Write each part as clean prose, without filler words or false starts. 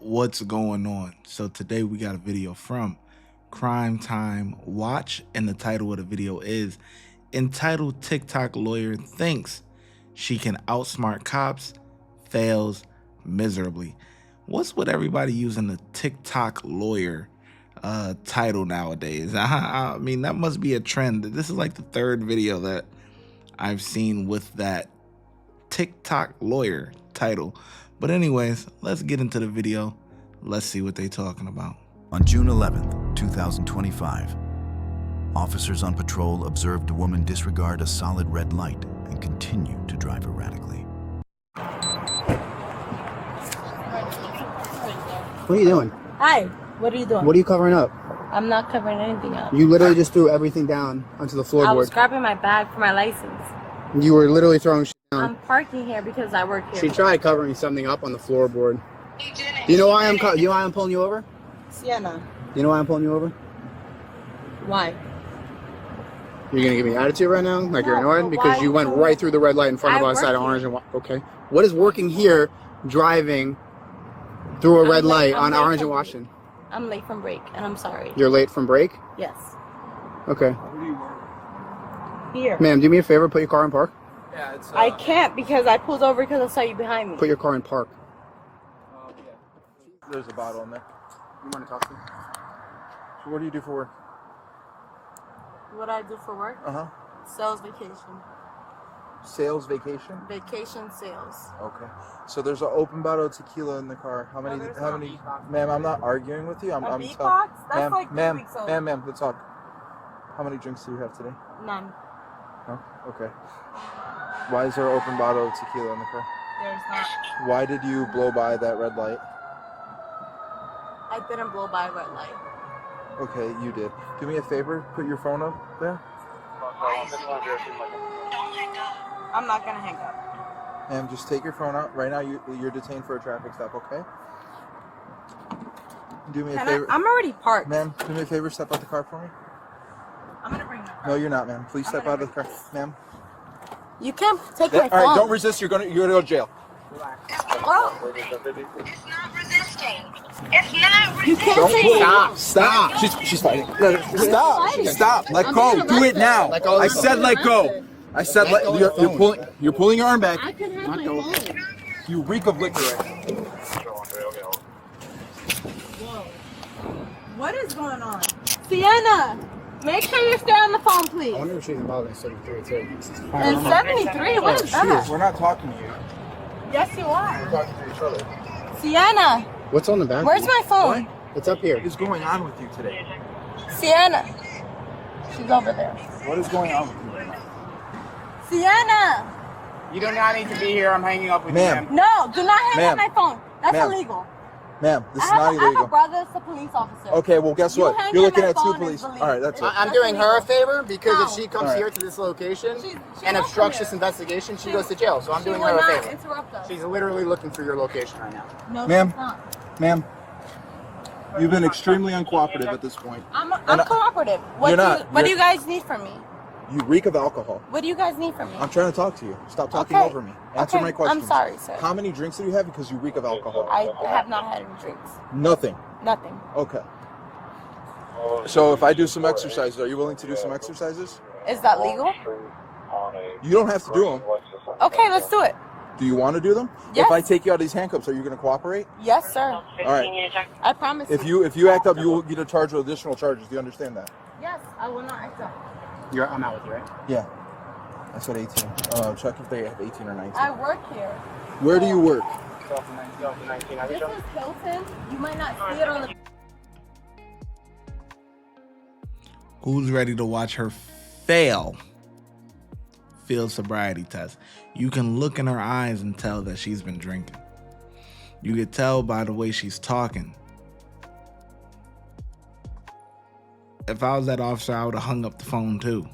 What's going on? So today we got a video from Crime Time Watch, and the title of the video is entitled TikTok Lawyer Thinks She Can Outsmart Cops, Fails Miserably. What's with everybody using the TikTok lawyer title nowadays? I mean, that must be a trend. This is like the third video that I've seen with that TikTok lawyer title. But anyways, let's get into the video. Let's see what they're talking about. On June 11th, 2025, officers on patrol observed a woman disregard a solid red light and continue to drive erratically. What are you doing? Hi, what are you doing? What are you covering up? I'm not covering anything up. You literally just threw everything down onto the floorboard. I was grabbing my bag for my license. You were literally throwing shit down. I'm parking here because I work here. She tried covering something up on the floorboard. You know why I'm pulling you over? Sienna. You know why I'm pulling you over? Why? You're gonna give me attitude right now? Like you're No, annoyed? Because you went right through the red light in front of us at orange and white. Okay. What is working here driving through a red light on orange and Washington? I'm late from break and I'm sorry. You're late from break? Yes. Okay. Here. Ma'am, do me a favor, put your car in park. Yeah, it's, I can't because I pulled over because I saw you behind me. Put your car in park. yeah. There's a bottle in there. You want to talk to me? So what do you do for work? What I do for work? Uh-huh. Sales vacation. Sales vacation? Vacation sales. Okay. So there's an open bottle of tequila in the car. How many, ma'am, I'm not arguing with you. I'm beatbox? That's like 3 weeks old. Ma'am, let's talk. How many drinks do you have today? None. No? Okay. Why is there an open bottle of tequila in the car? There's not. Why did you blow by that red light? I didn't blow by a red light. Okay, you did. Do me a favor, put your phone up there. I'm not gonna hang up. And just take your phone out. Right now, you're detained for a traffic stop, okay? Do me a favor. I'm already parked. Ma'am, do me a favor, step out the car for me. I'm gonna bring my car. No, you're not, ma'am. Please step out of the car. Ma'am. You can't take my phone. All right, don't resist. You're gonna go to jail. Oh. It's not resisting. It's not resisting. You can't say Stop. She's fighting. No, stop. Let go. Do it now. I said let go. I said you're pulling your arm back. I can have my phone. You reek of liquor. Whoa. What is going on? Sienna, make sure you stay on the phone, please. I wonder if she's involved in 73 too. In 73? What is that? We're not talking to you. Yes, you are. We're talking to each other. Sienna, What's on the back? where's my phone? It's up here. What is going on with you today? Sienna. She's over there. What is going on with you right now? Sienna. You do not need to be here. I'm hanging up with Ma'am. you, No, do not hang up Ma'am. my phone. That's Ma'am. illegal. Ma'am, this is I not have illegal. a brother that's a police officer. Okay, well, guess You what? hanging You're up looking my at two phone is police. illegal. All right, that's it. I'm doing her a favor because if No. she comes Alright. here to this location She's and welcome obstructs here. this investigation, she goes to jail. So I'm She doing will her a not favor. interrupt us. She's literally looking for your location right now. No, Ma'am. she's not. Ma'am, you've been extremely uncooperative at this point. I'm And I- cooperative. What You're do not. you, what do You're- you guys need from me? You reek of alcohol. What do you guys need from me? I'm trying to talk to you. Stop talking Okay. over me. Answer Okay, my questions. I'm sorry, sir. How many drinks do you have? Because you reek of alcohol. I have not had any drinks. Nothing. Nothing. Okay. So if I do some exercises, are you willing to do some exercises? Is that legal? You don't have to do them. Okay, let's do it. Do you want to do them? Yes. If I take you out of these handcuffs, are you going to cooperate? Yes, sir. All right. I promise If you act up, you will get charged with additional charges. Do you understand that? Yes, I will not act up. I'm out with you, right? Yeah. I said 18. Check if they have 18 or 19. I work here. Where do you work? This is Hilton. You might not see it on the... Who's ready to watch her fail field sobriety test? You can look in her eyes and tell that she's been drinking. You could tell by the way she's talking. If I was that officer, I would have hung up the phone too.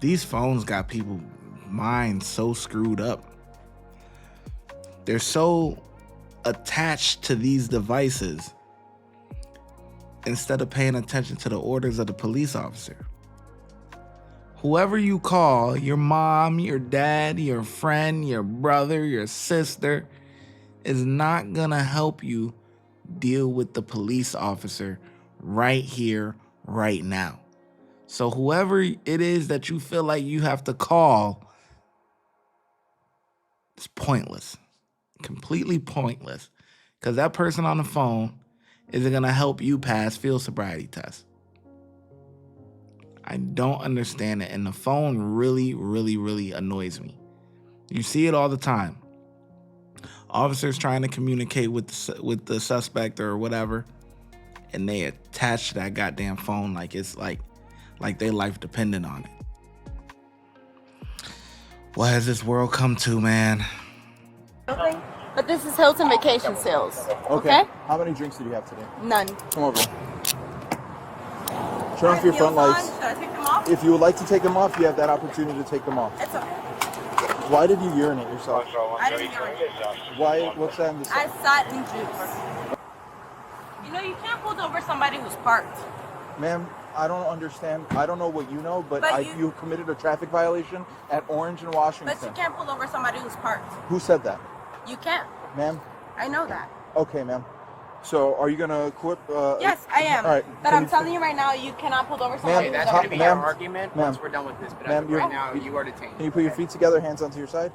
These phones got people's minds so screwed up. They're so attached to these devices instead of paying attention to the orders of the police officer. whoever you call, your mom, your dad, your friend, your brother, your sister, is not gonna help you deal with the police officer right here, right now. So whoever it is that you feel like you have to call, it's pointless, completely pointless, because that person on the phone isn't gonna help you pass field sobriety tests. I don't understand it, and the phone really, really, really annoys me. You see it all the time. Officers trying to communicate with the suspect or whatever, and they attach that goddamn phone like it's like their life depended on it. What has this world come to, man? But this is Hilton Vacation Sales. Okay? How many drinks did you have today? None. Come over. Turn off your front lights. Should I take them off? If you would like to take them off, you have that opportunity to take them off. It's okay. Why did you urinate yourself? I didn't urinate. Why? What's that in the I sat in juice. You know, you can't pull over somebody who's parked. Ma'am, I don't understand. I don't know what you know, but you committed a traffic violation at Orange and Washington. But you can't pull over somebody who's parked. Who said that? You can't. Ma'am? I know that. Okay, ma'am. So, are you going to quit? Yes, I am. All right. But I'm telling you right now, you cannot pull over somebody. Okay, that's going to be our argument once we're done with this. But as of right now, you are detained. Can you put your feet together, hands onto your side?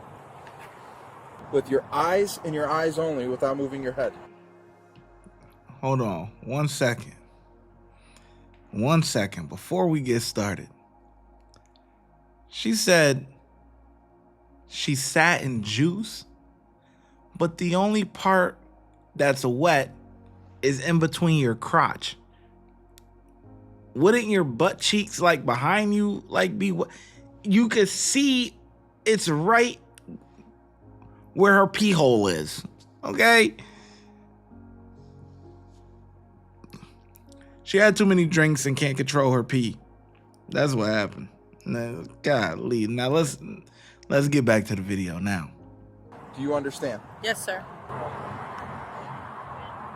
With your eyes and your eyes only, without moving your head. Hold on 1 second. 1 second before we get started. She said she sat in juice, but the only part that's wet is in between your crotch. Wouldn't your butt cheeks like behind you like be what? You could see it's right where her pee hole is. Okay? She had too many drinks and can't control her pee. That's what happened. Now, golly. Now let's get back to the video now. Do you understand? Yes, sir.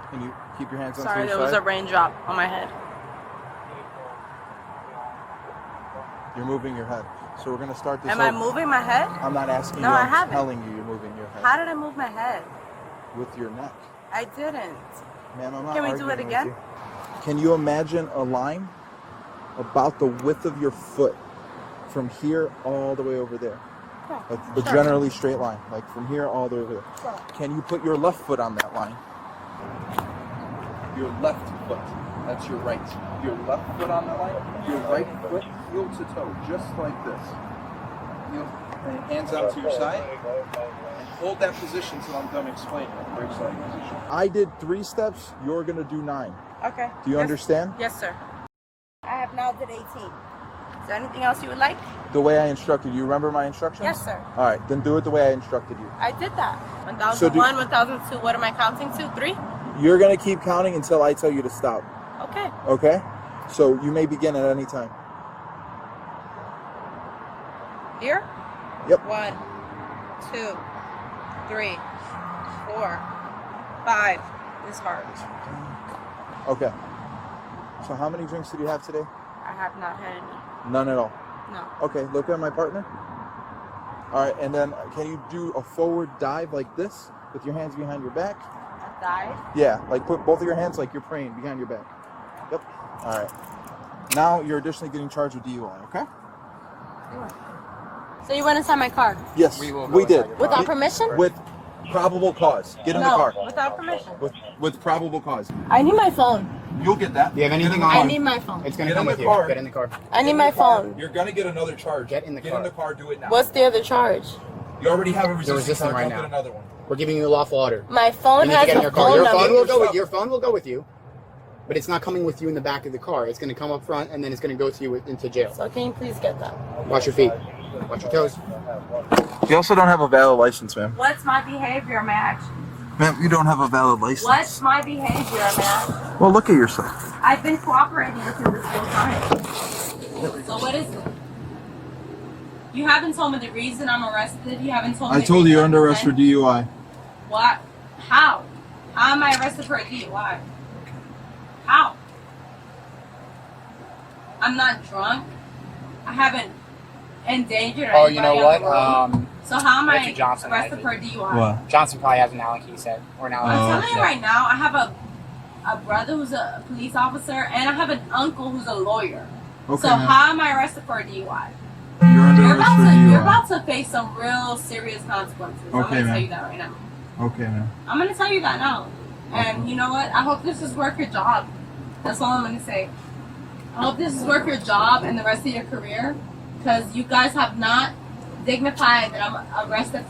Can you keep your hands on your Sorry, side? there was a raindrop on my head. You're moving your head. So we're going to start this Am I moving my head? I'm not asking No, you. I I'm haven't. telling you you're moving your head. How did I move my head? With your neck. I didn't. Ma'am, I'm not Can we do arguing it with again? you. Can you imagine a line about the width of your foot from here all the way over there? Yeah, A generally straight line, like from here all the way over there. Sure. Can you put your left foot on that line? Your left foot. That's your right. Your left foot on that line. Your right foot heel to toe, just like this. Hands out to your side. And hold that position till I'm done explaining. Break side position. I did 3 steps. You're gonna do 9. Okay. Do you understand? Yes, sir. I have now did 18. Is there anything else you would like? The way I instructed you. Remember my instructions? Yes, sir. All right, then do it the way I instructed you. I did that. 1001, 1002. What am I counting to? 3? You're gonna keep counting until I tell you to stop. Okay. Okay? So you may begin at any time. Here? Yep. 1, 2, 3, 4, 5. This hard. Okay. So how many drinks did you have today? I have not had any. None at all. No. Okay, look at my partner. All right, and then can you do a forward dive like this with your hands behind your back? A dive? Yeah, like put both of your hands like you're praying behind your back. Yep. All right. Now you're additionally getting charged with DUI, okay? So you went inside my car? Yes, we did. Without permission? With probable cause. Get in the car. Without permission. With probable cause. I need my phone. You'll get that. Do you have anything I on? need my phone. It's going Get to come in with the you. car. Get in the car. I need my phone. You're gonna get another charge. Get in the car. Get in the car. Do it now. What's the other charge? You already have a resisting resisting charge. right I'll now. get another one. We're giving you a lawful order. My phone You need to has get in a your car. phone Your number. phone will go with your phone will go with you, but it's not coming with you in the back of the car. It's going to come up front and then it's going to go to you into jail. So can you please get that? Watch your feet. Watch your toes. You also don't have a valid license, ma'am. What's my behavior, Max? Ma'am, you don't have a valid license. What's my behavior, Max? Well, look at yourself. I've been cooperating with you this whole time. So what is it? You haven't told me the reason I'm arrested. You haven't told me. I told you you're under arrest for DUI. What? How? How am I arrested for a DUI? How? I'm not drunk. I haven't endangered. Oh, you know anybody what? on the road. So how am I Richard Johnson has arrested it. for DUI? What? Johnson probably has an Allen key set or an Allen. I'm telling you right now, I have a brother who's a police officer, and I have an uncle who's a lawyer. Okay, So man. how am I arrested for a DUI? You're under arrest for DUI. You're about to face some real serious consequences. I'm Okay, gonna tell man. you that right now. Okay, man. I'm gonna tell you that now. And you know what? I hope this is worth your job. That's all I'm gonna say. I hope this is worth your job and the rest of your career, because you guys have not dignified that I'm arrested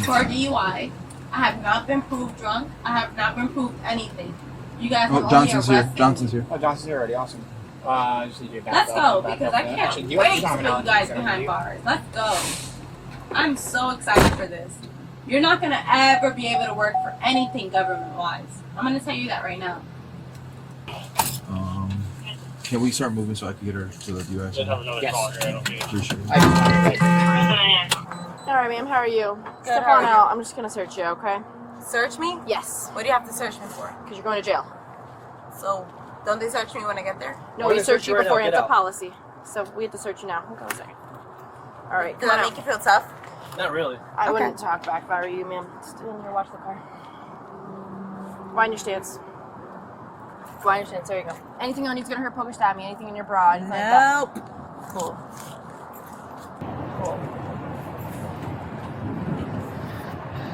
for DUI. I have not been proved drunk. I have not been proved anything. You guys have Oh, Johnson's only here. arrested Johnson's here. Oh, Johnson's here already. Awesome. Just need you back Let's up, go, back because up I there. can't Actually, do you wait have to to put you guys behind bars. Let's go. I'm so excited for this. You're not going to ever be able to work for anything government-wise. I'm going to tell you that right now. Can we start moving so I can get her to the US? Yes. Appreciate it. All right, ma'am. How are you? Good, Step how are on you? out. I'm just gonna search you, okay? Search me? Yes. What do you have to search me for? Because you're going to jail. So, don't they search me when I get there? No, we search you beforehand. It's a policy. So we have to search you now. Hold on a second. All right. Does Come that on make out. you feel tough? Not really. I wouldn't talk back if I were you, ma'am. Just in here, watch the car. Wind your stance. Wind your stance. There you go. Anything on you's gonna hurt, poke, or stab me. Anything in your bra. Anything like that. Nope. Cool. Cool.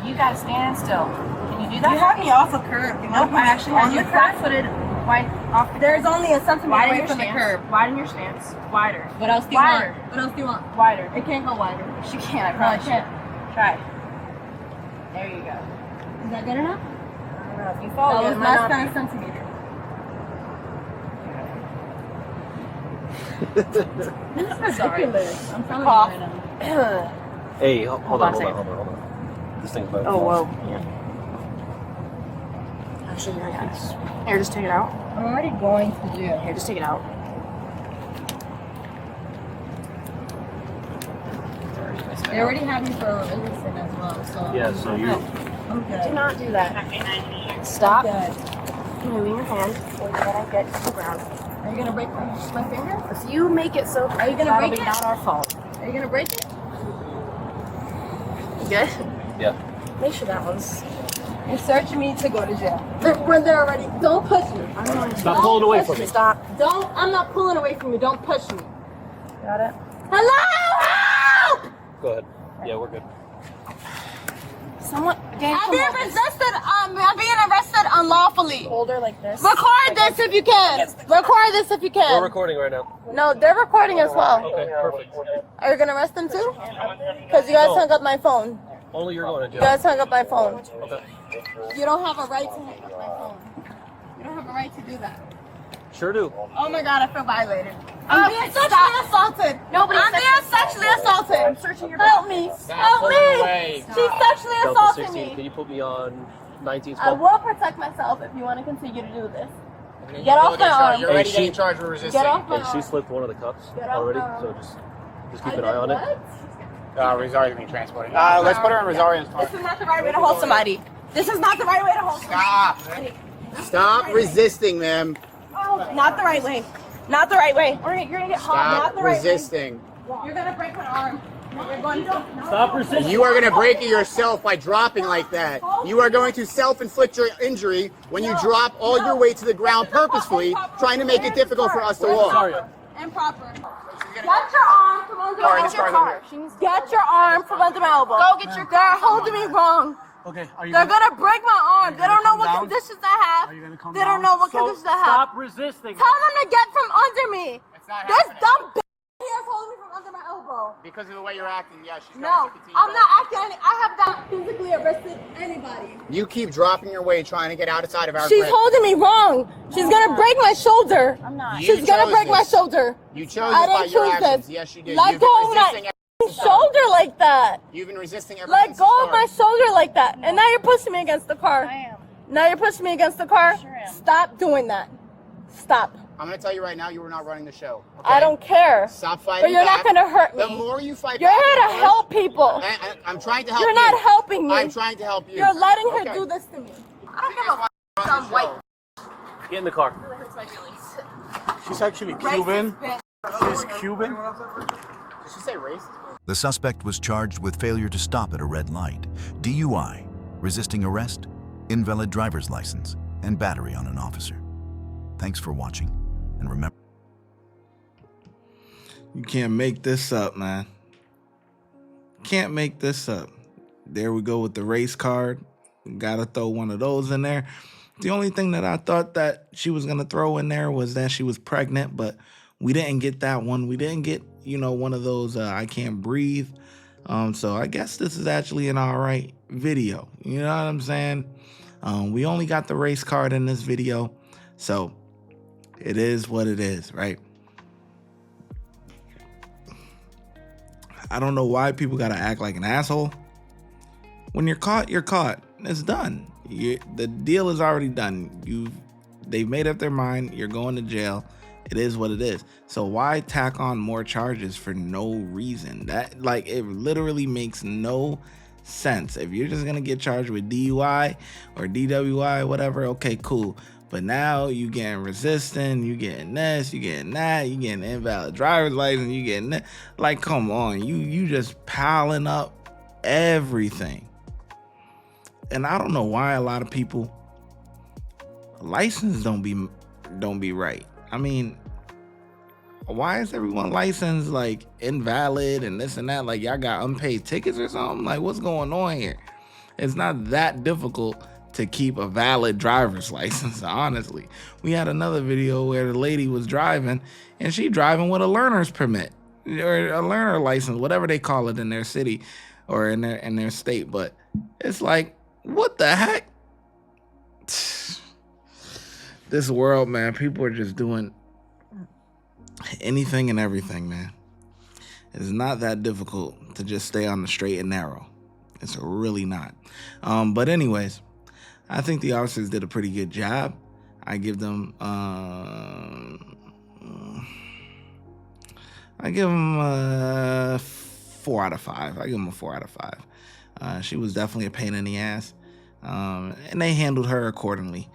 You gotta stand still. Can you do that? You have me off a curb. Nope, I actually had you flat-footed, wide off the There's only a centimeter widen away your from the stance. curb. Widen your stance. Wider. What else do you Wider. want? What else do you want? Wider. It can't go wider. She can't, I No, promise it you. can't. Try. There you go. Is that good enough? I don't know if you fall That good, was it might less not than be. a centimeter. This is ridiculous. I'm telling Cough. you right now. Hey, hold on on. a second. This thing's about to Oh, fall. whoa. Yeah. Actually, here, guys. Here, just take it out. I'm already going to jail. Here, just take it out. They already have me for innocent as well, so. Yeah, so you. I'm good. Do not do that. Stop. Moving your hand. Wait till I get to the ground. Are you gonna break my finger? If you make it so, Are you gonna that'll break be it? not our fault. Are you gonna break it? You good? Yeah. Make sure that one's. You're searching me to go to jail. When they're already. Don't push me. Stop pulling away from me. Stop. Don't. I'm not pulling away from you. Don't push me. Got it? Hello! Help! Go ahead. Yeah, we're good. Someone. Dan, I'm come being on. resisted. I'm being arrested unlawfully. Hold her like this. Record this if you can. Record this if you We're can. recording right now. No, they're recording as well. Okay, perfect. Are you gonna arrest them too? Because you guys No. hung up my phone. Only you're going to You jail. guys hung up my phone. Okay. You don't have a right to hang up my phone. You don't have a right to do that. Sure do. Oh my god, I feel violated. I'm being sexually assaulted. Nobody's I'm being sexually assaulted. I'm searching your Help me. Help pulling me. away. She's sexually Delta assaulting 16, can me. you put me on 19 I will protect myself if you want to continue to do this. Get Get off my arm. You're already Hey, getting she- charged with resisting. Get off my And she arm. slipped one of the cups Get off already, my arm. so just keep an eye on it. Rosario's being transported. Let's put her in Rosario's car. This is not the right way to hold somebody. This is not the right way to hold somebody. Stop. Stop resisting, ma'am. Not the right way. Not the right way. You're gonna get hot. Not Stop the right way. resisting. You're gonna break my arm. You're going to. Stop resisting. You are going to break it yourself by dropping like that. You are going to self-inflict your injury when you drop all your weight to the ground purposefully, trying to make it difficult for us to walk. Sorry. Improper. Get your arm from under my Get your car. Get your arm from under my elbow. Go get your car. They're holding me wrong. Okay, are you They're gonna break my arm. They don't know what down? conditions I Are you gonna have. come They don't down? know what conditions I have. Stop resisting. Tell them to get from under me. It's not This happening. dumb bitch here is holding me from under my elbow. Because of the way you're acting, yeah, she's No, going to continue. I'm not acting. I have not physically arrested anybody. You keep dropping your weight trying to get outside of our She's grip. holding me wrong. She's gonna break my shoulder. I'm not. You She's gonna chose break my this. shoulder. You chose I it by didn't your choose actions. this. Yes, you did. Let You've go been of my resisting ever since the shoulder start. like that. You've been resisting ever Let since go the of my start. shoulder like that. And now you're pushing me against the car. I am. Now you're pushing me against the car. Sure am. Stop doing that. Stop. I'm going to tell you right now, you were not running the show. Okay? I don't care. Stop fighting But you're back. not gonna hurt The me. more you fight You're back, here the to worse. help people. I'm trying to help You're you. not helping me. I'm trying to help you. You're letting her Okay. do this to me. I don't give a f*** white. Get in the car. Hurts my feelings. She's actually Cuban. She's Cuban. Did she say race? The suspect was charged with failure to stop at a red light, DUI, resisting arrest, invalid driver's license, and battery on an officer. Thanks for watching, and remember... You can't make this up, man. Can't make this up. There we go with the race card. Gotta throw one of those in there. The only thing that I thought that she was gonna throw in there was that she was pregnant, but we didn't get that one. We didn't get, you know, one of those I can't breathe. So I guess this is actually an all right video. You know what I'm saying? We only got the race card in this video, so it is what it is, right? I don't know why people gotta act like an asshole. When you're caught, you're caught. It's done. The deal is already done. They've made up their mind. You're going to jail. It is what it is. So why tack on more charges for no reason? That, like, it literally makes no sense. If you're just gonna get charged with DUI or DWI, whatever, okay, cool. But now you getting resisting, you getting this, you getting that, you getting invalid driver's license, you getting that. Like, come on, you just piling up everything. And I don't know why a lot of people, license don't be right. I mean, why is everyone license like invalid and this and that? Like, y'all got unpaid tickets or something? Like, what's going on here? It's not that difficult to keep a valid driver's license, honestly. We had another video where the lady was driving and she driving with a learner's permit or a learner license, whatever they call it in their city or in their state. But it's like, what the heck? This world, man, people are just doing anything and everything, man. It's not that difficult to just stay on the straight and narrow. It's really not. But anyways, I think the officers did a pretty good job. I give them 4 out of 5. I give them a 4 out of 5. She was definitely a pain in the ass, and they handled her accordingly.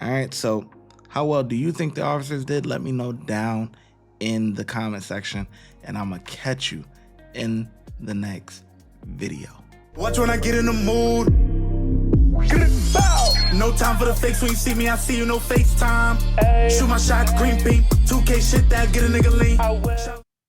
All right, so how well do you think the officers did? Let me know down in the comment section, and I'm gonna catch you in the next video. Watch when I get in the mood. No time for the fakes. When you see me, I see you, no FaceTime. Shoot my shot, green beam, 2K shit that get a nigga lean.